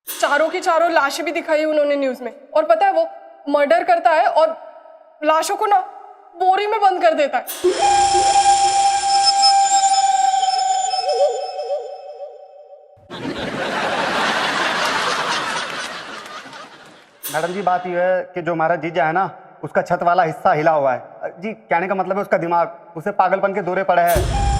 चारों की चारों लाशें भी दिखाई उन्होंने न्यूज में। और पता है वो मर्डर करता है और लाशों को ना बोरी में बंद कर देता है। मैडम जी बात यह है कि जो हमारा जीजा है ना, उसका छत वाला हिस्सा हिला हुआ है जी। कहने का मतलब है उसका दिमाग, उसे पागलपन के दौरे पड़े हैं।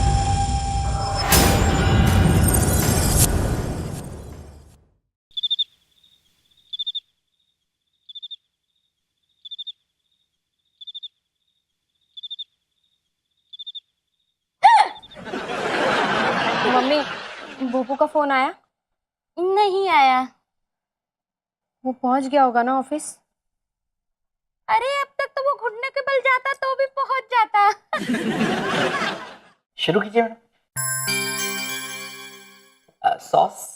मम्मी, भूपू का फोन आया? नहीं आया। वो पहुंच गया होगा ना ऑफिस। अरे अब तक तो वो घुटने के बल जाता तो भी पहुंच जाता। शुरू कीजिए मैडम। सॉस।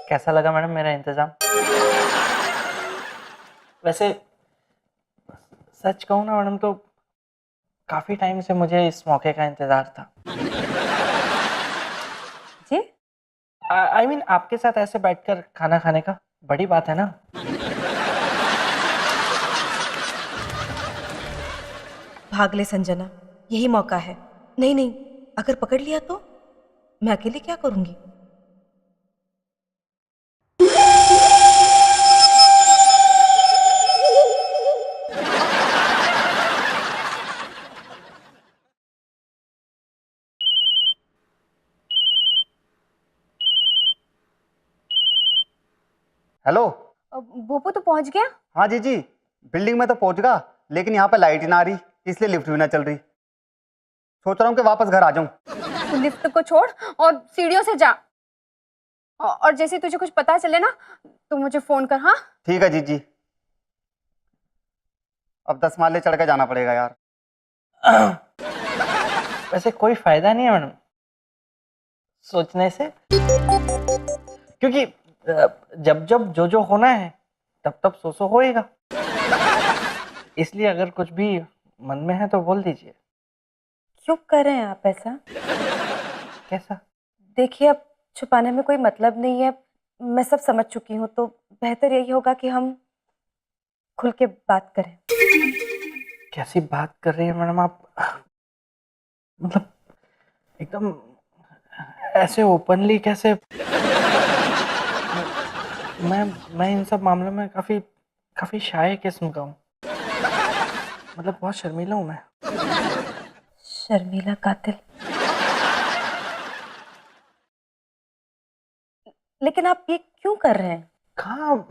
कैसा लगा मैडम मेरा इंतजाम? वैसे सच कहूँ ना मैडम, तो काफी टाइम से मुझे इस मौके का इंतजार था। जी? आई मीन आपके साथ ऐसे बैठकर खाना खाने का बड़ी बात है ना। भाग ले संजना, यही मौका है। नहीं नहीं, अगर पकड़ लिया तो मैं अकेले क्या करूंगी? हेलो। भूपू तो पहुंच गया? हाँ जी, बिल्डिंग में तो पहुंच गया, लेकिन यहाँ पे लाइट ही ना आ रही, इसलिए लिफ्ट भी ना चल रही। सोच रहा हूँ कि वापस घर आ जाऊं। तू लिफ्ट को छोड़ और सीढ़ियों से जा। और जैसे तुझे कुछ पता चले ना तो मुझे फोन कर। हाँ ठीक है जीजी। अब 10 माले चढ़ के जाना पड़ेगा यार। वैसे कोई फायदा नहीं है मैडम सोचने से, क्योंकि जब जब जो होना है तब तब सो होएगा। इसलिए अगर कुछ भी मन में है तो बोल दीजिए। क्यों कर रहे हैं आप ऐसा? कैसा? देखिए, अब छुपाने में कोई मतलब नहीं है। मैं सब समझ चुकी हूँ, तो बेहतर यही होगा कि हम खुल के बात करें। कैसी बात कर रही है मैडम आप? मतलब एकदम ऐसे ओपनली कैसे? मैं इन सब मामलों में काफी शाय किस्म का हूँ। मतलब बहुत शर्मीला हूँ मैं। शर्मीला कातिल? लेकिन आप ये क्यों कर रहे हैं? कहाँ?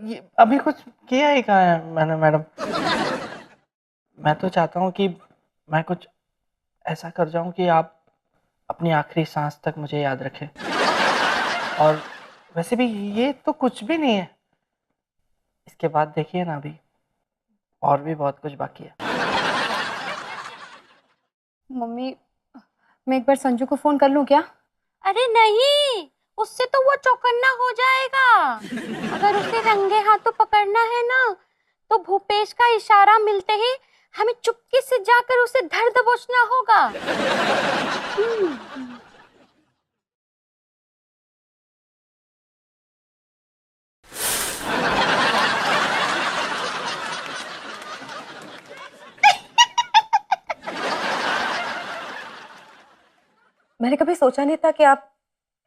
ये अभी कुछ किया ही कहाँ है मैंने मैडम। मैं तो चाहता हूँ कि मैं कुछ ऐसा कर जाऊं कि आप अपनी आखिरी सांस तक मुझे याद रखें। और वैसे भी ये तो कुछ भी नहीं है, इसके बाद देखिए ना, अभी और भी बहुत कुछ बाकी है। मम्मी, मैं एक बार संजू को फोन कर लूं क्या? अरे नहीं, उससे तो वो चौकन्ना हो जाएगा। अगर उसे रंगे हाथों पकड़ना है ना तो भूपेश का इशारा मिलते ही हमें चुपके से जाकर उसे धर दबोचना होगा। मैंने कभी सोचा नहीं था कि आप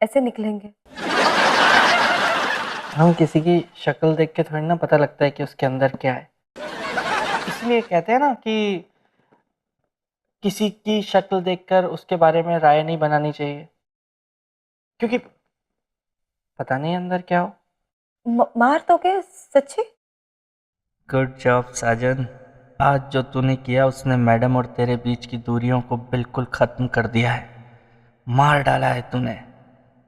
ऐसे निकलेंगे। हम किसी की शक्ल देख के थोड़ी ना पता लगता है कि उसके अंदर क्या है। इसलिए कहते हैं ना कि किसी की शक्ल देखकर उसके बारे में राय नहीं बनानी चाहिए, क्योंकि पता नहीं अंदर क्या हो। मार तो के सच्ची? गुड जॉब साजन। आज जो तूने किया उसने मैडम और तेरे बीच की दूरियों को बिल्कुल खत्म कर दिया है। मार डाला है तूने,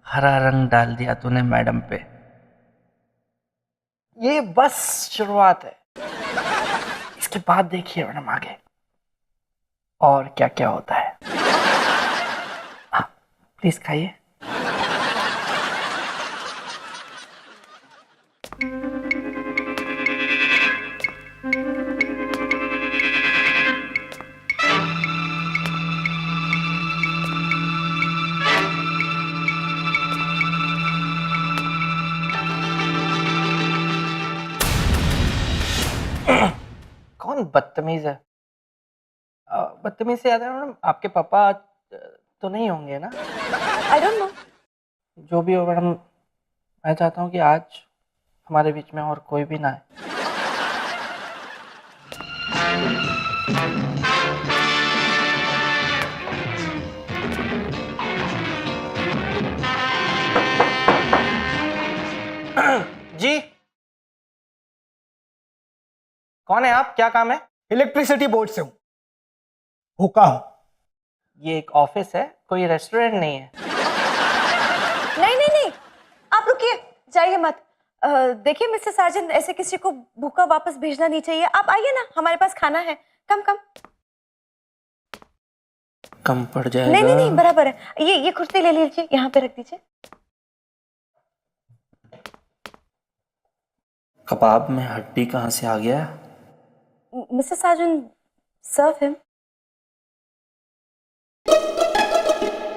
हरा रंग डाल दिया तूने मैडम पे। ये बस शुरुआत है, इसके बाद देखिए मैडम आगे और क्या क्या होता है। प्लीज खाइए। कौन बदतमीज है? बदतमीज से याद है मैडम, आपके पापा तो नहीं होंगे ना? I don't know. जो भी हो मैडम, मैं चाहता हूँ कि आज हमारे बीच में और कोई भी ना है। जी, कौन है आप? क्या काम है? इलेक्ट्रिसिटी बोर्ड से हूं, भूखा हूं। ये एक ऑफिस है, कोई रेस्टोरेंट नहीं है। नहीं नहीं नहीं, आप रुकिए, जाइए मत। देखिए मिस्टर साजन, ऐसे किसी को भूखा वापस भेजना नहीं चाहिए। आप आइए ना, हमारे पास खाना है। कम कम। कम पड़ जाएगा। नहीं नहीं नहीं, बराबर है। ये कुर्सी ले लीजिए, यहाँ पे रख दीजिए। कबाब में हड्डी कहाँ से आ गया? मिस्टर साजन, सर्व हिम।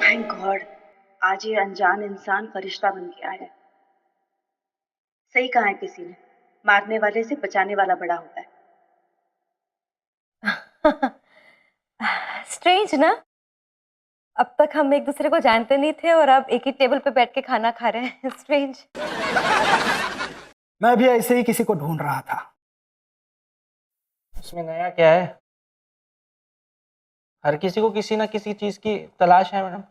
थैंक गॉड, आज ये अनजान इंसान फरिश्ता बन के आया है। सही कहा है किसी ने, मारने वाले से बचाने वाला बड़ा होता है। स्ट्रेंज ना, अब तक हम एक दूसरे को जानते नहीं थे और अब एक ही टेबल पे बैठ के खाना खा रहे हैं। स्ट्रेंज। मैं भी ऐसे ही किसी को ढूंढ रहा था। इसमें नया क्या है? हर किसी को किसी ना किसी चीज की तलाश है मैडम।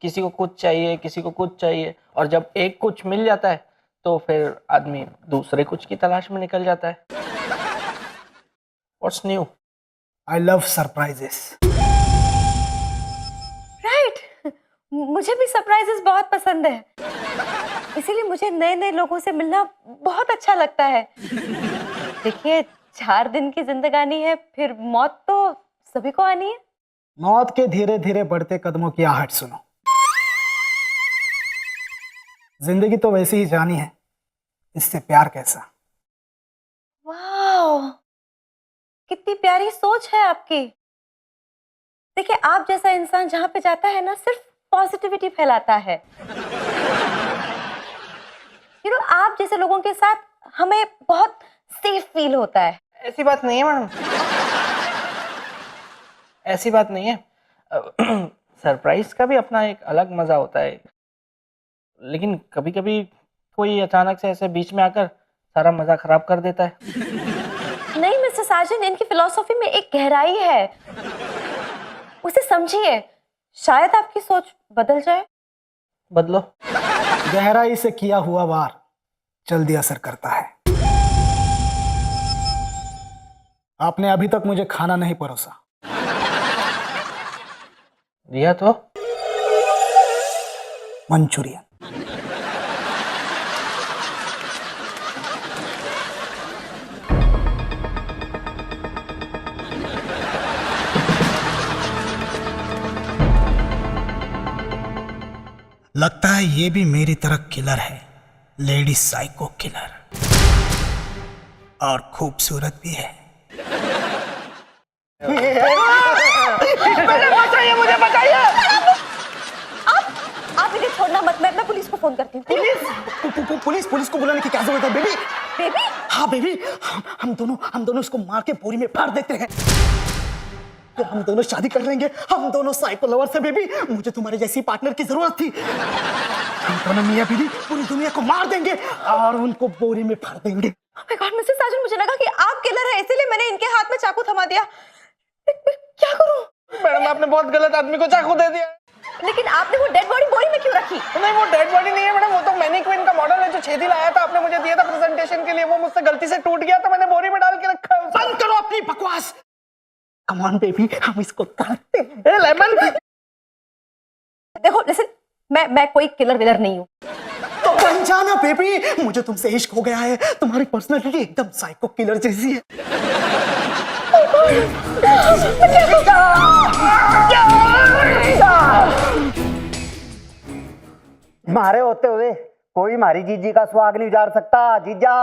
किसी को कुछ चाहिए, किसी को कुछ चाहिए, और जब एक कुछ मिल जाता है तो फिर आदमी दूसरे कुछ की तलाश में निकल जाता है। What's new? I love surprises. Right, मुझे भी सरप्राइजेस बहुत पसंद है, इसीलिए मुझे नए नए लोगों से मिलना बहुत अच्छा लगता है। देखिए, 4 दिन की जिंदगानी है, फिर मौत तो सभी को आनी है। मौत के धीरे धीरे बढ़ते कदमों की आहट सुनो। जिंदगी तो वैसी ही जानी है, इससे प्यार कैसा। वाह, कितनी प्यारी सोच है आपकी। देखिए, आप जैसा इंसान जहां पे जाता है ना, सिर्फ पॉजिटिविटी फैलाता है। आप जैसे लोगों के साथ हमें बहुत सेफ फील होता है। ऐसी बात नहीं है मैडम, ऐसी बात नहीं है। सरप्राइज का भी अपना एक अलग मजा होता है, लेकिन कभी कभी कोई अचानक से ऐसे बीच में आकर सारा मजा खराब कर देता है। नहीं मिस्टर साजन, इनकी फिलॉसफी में एक गहराई है, उसे समझिए, शायद आपकी सोच बदल जाए। बदलो। गहराई से किया हुआ वार जल्दी असर करता है। आपने अभी तक मुझे खाना नहीं परोसा। दिया तो मंचूरियन। लगता है ये भी मेरी तरह किलर है, लेडी साइको किलर, और खूबसूरत भी है। मुझे बताइए। आप इन्हें छोड़ना मत, मैं पुलिस को फोन करती हूँ। पुलिस को बुलाने की क्या जरूरत है बेबी? बेबी? हाँ बेबी, हम दोनों इसको मार के बोरी में फाड़ देते हैं। फिर हम दोनों शादी कर लेंगे। हम दोनों साइको लवर्स हैं बेबी। मुझे तुम्हारे जैसी पार्टनर की जरूरत थी। हम दोनों मियां बीवी पूरी दुनिया को मार देंगे और उनको बोरी में फाड़ देंगे। Oh my God, मिस्टर साजन, मुझे लगा कि आप किलर हैं, इसीलिए मैंने इनके हाथ में चाकू थमा दिया। मैं क्या करूं? मैडम, आपने बहुत गलत आदमी को चाकू दे दिया। लेकिन आपने वो डेड बॉडी बोरी में क्यों रखी? नहीं वो डेड बॉडी नहीं है मैडम, वो तो मैनीक्विन का मॉडल है जो छेदी लाया था, आपने मुझे दिया था प्रेजेंटेशन के लिए, वो मुझसे गलती से टूट गया तो मैंने बोरी में डाल के रखा है। बंद करो अपनी बकवास। कम ऑन बेबी, हम इसको काटते हैं। लेमन देखो लिसन, मैं कोई किलर विलर नहीं हूँ। तो बन जाना बेबी, मुझे तुमसे इश्क हो गया है। तुम्हारी पर्सनालिटी एकदम साइको किलर जैसी है। मारे होते हुए कोई मारी जीजी का सुहाग नहीं उजाड़ सकता। जीजा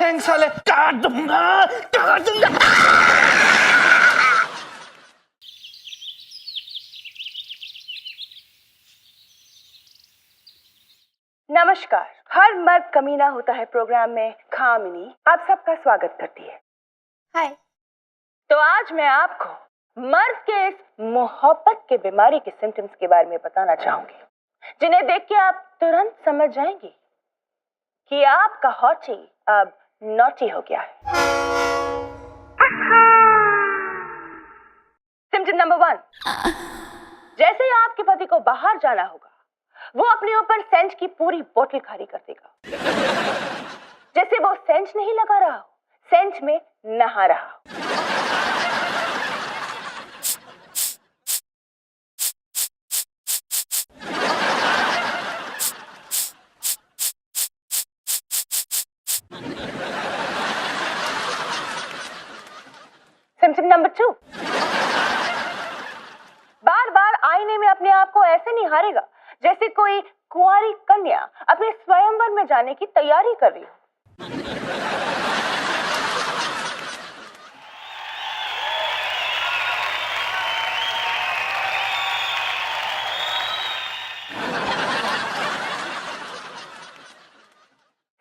थैंक्स साले, काट दूंगा, काट दूंगा। नमस्कार, हर मर्द कमीना होता है प्रोग्राम में खामिनी आप सबका स्वागत करती है। हाय। तो आज मैं आपको मर्द के इस मोहब्बत के बीमारी के सिम्टम्स के बारे में बताना चाहूंगी, जिन्हें देख के आप तुरंत समझ जाएंगी कि आपका हॉटी अब नॉटी हो गया है। सिम्टम नंबर 1, जैसे ही आपके पति को बाहर जाना होगा, वो अपने ऊपर सेंट की पूरी बोतल खाली कर देगा। जैसे वो सेंट नहीं लगा रहा हो, सेंट में नहा रहा हो। सिम्टम नंबर 2, बार बार आईने में अपने आप को ऐसे निहारेगा जैसे कोई कुंवारी कन्या अपने स्वयंवर में जाने की तैयारी कर रही हो।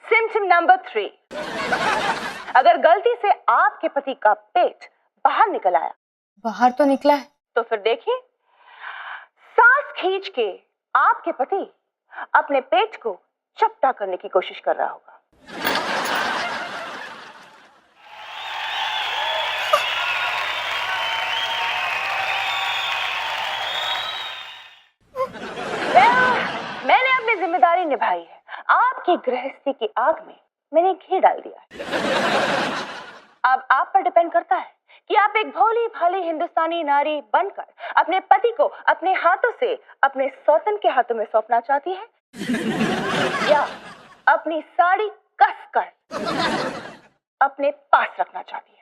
सिम्टम नंबर 3, अगर गलती से आपके पति का पेट बाहर निकल आया, बाहर तो निकला है। तो फिर देखिए, सांस खींच के आपके पति अपने पेट को चपटा करने की कोशिश कर रहा होगा। मैंने अपनी जिम्मेदारी निभाई है। आपकी गृहस्थी की आग में मैंने घी डाल दिया है। अब आप पर डिपेंड करता है कि आप एक भोली भाली हिंदुस्तानी नारी बनकर अपने पति को अपने हाथों से अपने सौतन के हाथों में सौंपना चाहती है या अपनी साड़ी कसकर अपने पास रखना चाहती है।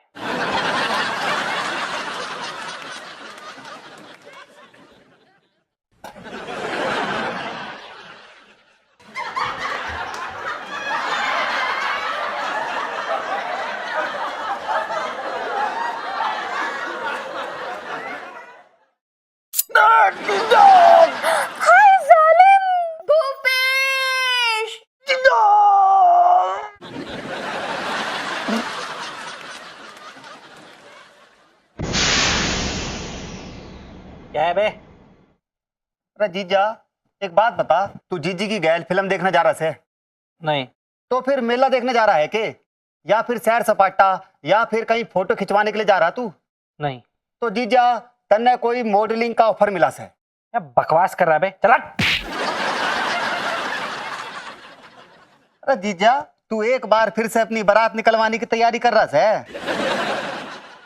क्या है बे? अरे जीजा एक बात बता, तू जीजी की गैल फिल्म देखने जा रहा है? नहीं। तो फिर मेला देखने जा रहा है के, या फिर सैर सपाटा, या फिर कहीं फोटो खिंचवाने के लिए जा रहा तू? नहीं। तो जीजा तन्ने कोई मॉडलिंग का ऑफर मिला से? क्या बकवास कर रहा है बे? चला। अरे जीजा तू एक बार फिर से अपनी बारात निकलवाने की तैयारी कर रहा है?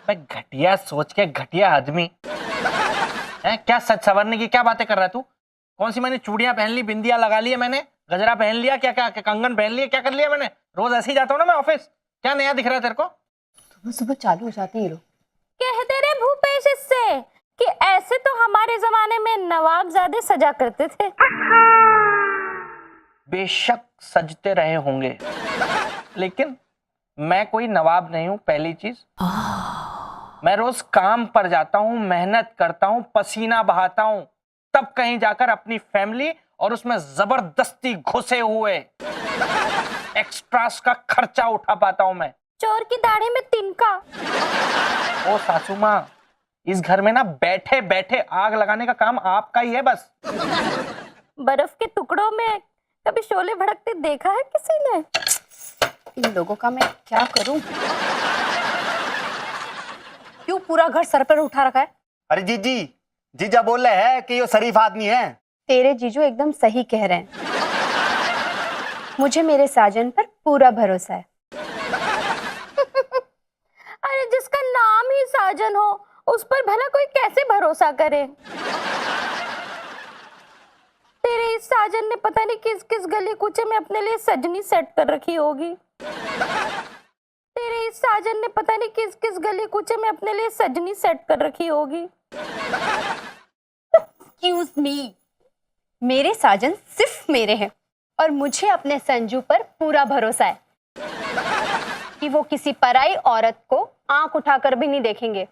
बे घटिया सोच के घटिया आदमी है। क्या सच सवरने की क्या बातें कर रहा है तू? कौन सी मैंने चूड़ियां पहन ली, बिंदिया लगा ली है मैंने, गजरा पहन लिया, क्या क्या कंगन पहन लिया, क्या कर लिया मैंने? रोज ऐसे ही जाता हूँ ना मैं ऑफिस। क्या नया दिख रहा है तेरे को? सुबह सुबह चालू हो जाती है ये लोग। कहते रहे भूपेश इससे कि ऐसे तो हमारे जमाने में नवाबजादे सजा करते थे। बेशक सजते रहे होंगे, लेकिन मैं कोई नवाब नहीं हूं। पहली चीज, मैं रोज काम पर जाता हूं, मेहनत करता हूं, पसीना बहाता हूं, तब कहीं जाकर अपनी फैमिली और उसमें जबरदस्ती घुसे हुए एक्स्ट्रास का खर्चा उठा पाता हूं मैं। चोर की दाढ़ी में तिनका। ओ सासू माँ, इस घर में ना बैठे बैठे आग लगाने का काम आपका ही है बस। बर्फ के टुकड़ों में कभी शोले भड़कते देखा है किसी ने? इन लोगों का मैं क्या करूं? क्यों पूरा घर सर पर उठा रखा है? अरे जीजी जीजा बोल रहे हैं कि ये शरीफ आदमी है। तेरे जीजू एकदम सही कह रहे हैं। मुझे मेरे साजन पर पूरा भरोसा है। अरे जिसका नाम ही साजन हो उस पर भला कोई कैसे भरोसा करे। तेरे इस साजन ने पता नहीं किस किस गली कूचे में अपने लिए सजनी सेट कर रखी होगी। तेरे इस साजन ने पता नहीं किस किस गली कूचे में अपने लिए सजनी सेट कर रखी होगी। एक्सक्यूज मी, मेरे साजन सिर्फ मेरे हैं और मुझे अपने संजू पर पूरा भरोसा है कि वो किसी पराई औरत को आंख उठाकर भी नहीं देखेंगे।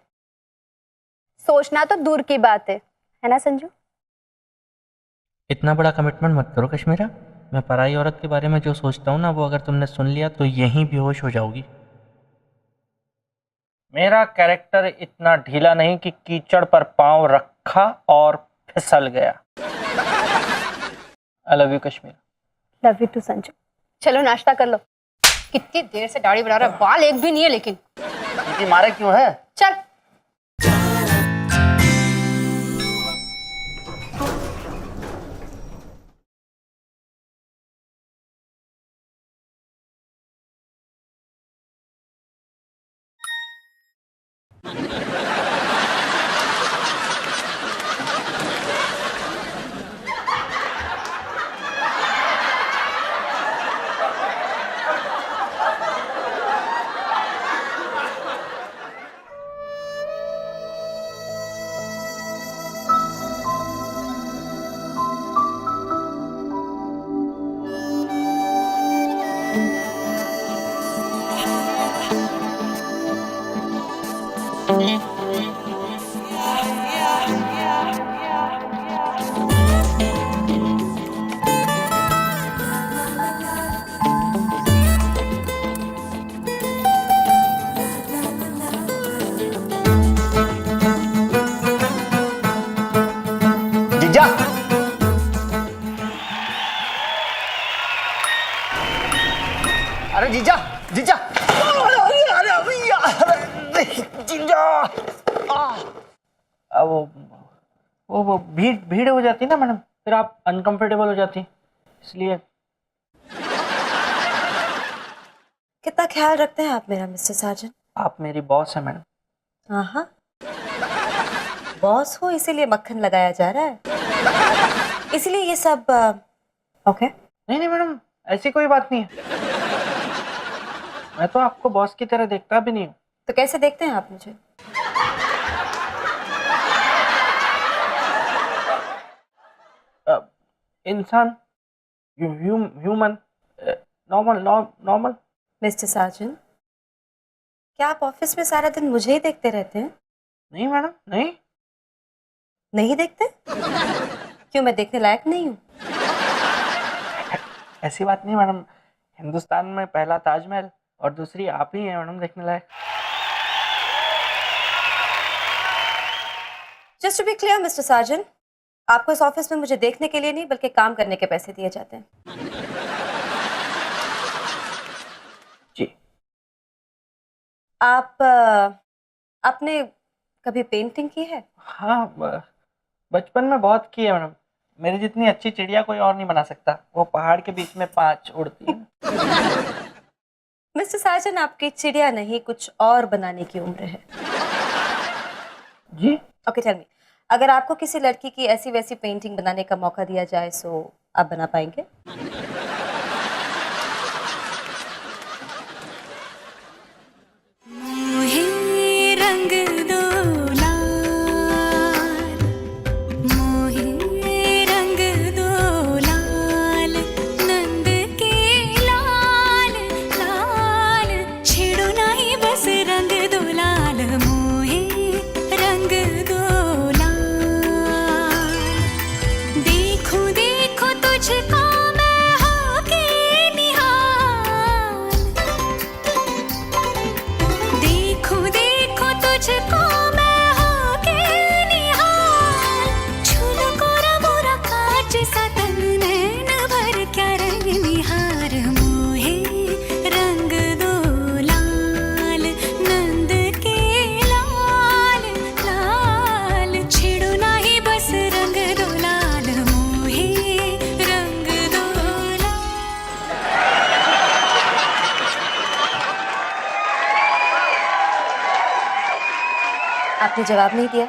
सोचना तो दूर की बात है ना संजू? इतना बड़ा कमिटमेंट मत करो कश्मीरा। मैं पराई औरत के बारे में जो सोचता हूँ ना, वो अगर तुमने सुन लिया तो यहीं बेहोश हो जाओगी। मेरा कैरेक्टर इतना ढीला नहीं कि कीचड़ पर पांव रखा और फिसल गया। I love you Kashmir. Love you too Sanju. चलो नाश्ता कर लो। कितनी देर से दाढ़ी बढ़ा रहा है, बाल एक भी नहीं है लेकिन। दीदी मारे क्यों है? चल। जीजा अरे जीजा जीजा जीजा अब वो भीड़ भीड़ हो जाती ना मैडम, फिर आप अनकंफर्टेबल हो जाती, इसलिए। कितना ख्याल रखते हैं आप मेरा मिस्टर साजन? आप मेरी बॉस है मैडम। हाँ, बॉस हो इसीलिए मक्खन लगाया जा रहा है, इसीलिए ये सब। ओके। नहीं नहीं मैडम, ऐसी कोई बात नहीं है। मैं तो आपको बॉस की तरह देखता भी नहीं हूँ। तो कैसे देखते हैं आप मुझे? इंसान, ह्यूमन, नॉर्मल नॉर्मल। मिस्टर साजन, क्या आप ऑफिस में सारा दिन मुझे ही देखते रहते हैं? नहीं मैडम, नहीं। नहीं देखते? क्यों, मैं देखने लायक नहीं हूँ? ऐसी बात नहीं मैडम, हिंदुस्तान में पहला ताजमहल और दूसरी आप ही हैं मैडम देखने लायक। Just to be clear mister Sajan, आपको इस ऑफिस में मुझे देखने के लिए नहीं बल्कि काम करने के पैसे दिए जाते हैं। जी। आपने कभी पेंटिंग की है? हाँ, बचपन में बहुत की है मैडम। मेरी जितनी अच्छी चिड़िया कोई और नहीं बना सकता। वो पहाड़ के बीच में 5 उड़ती है। मिस्टर साजन, आपकी चिड़िया नहीं कुछ और बनाने की उम्र है। जी। ओके टेल मी, अगर आपको किसी लड़की की ऐसी वैसी पेंटिंग बनाने का मौका दिया जाए तो आप बना पाएंगे? देखो देखो तुझको मैं आपने जवाब नहीं दिया।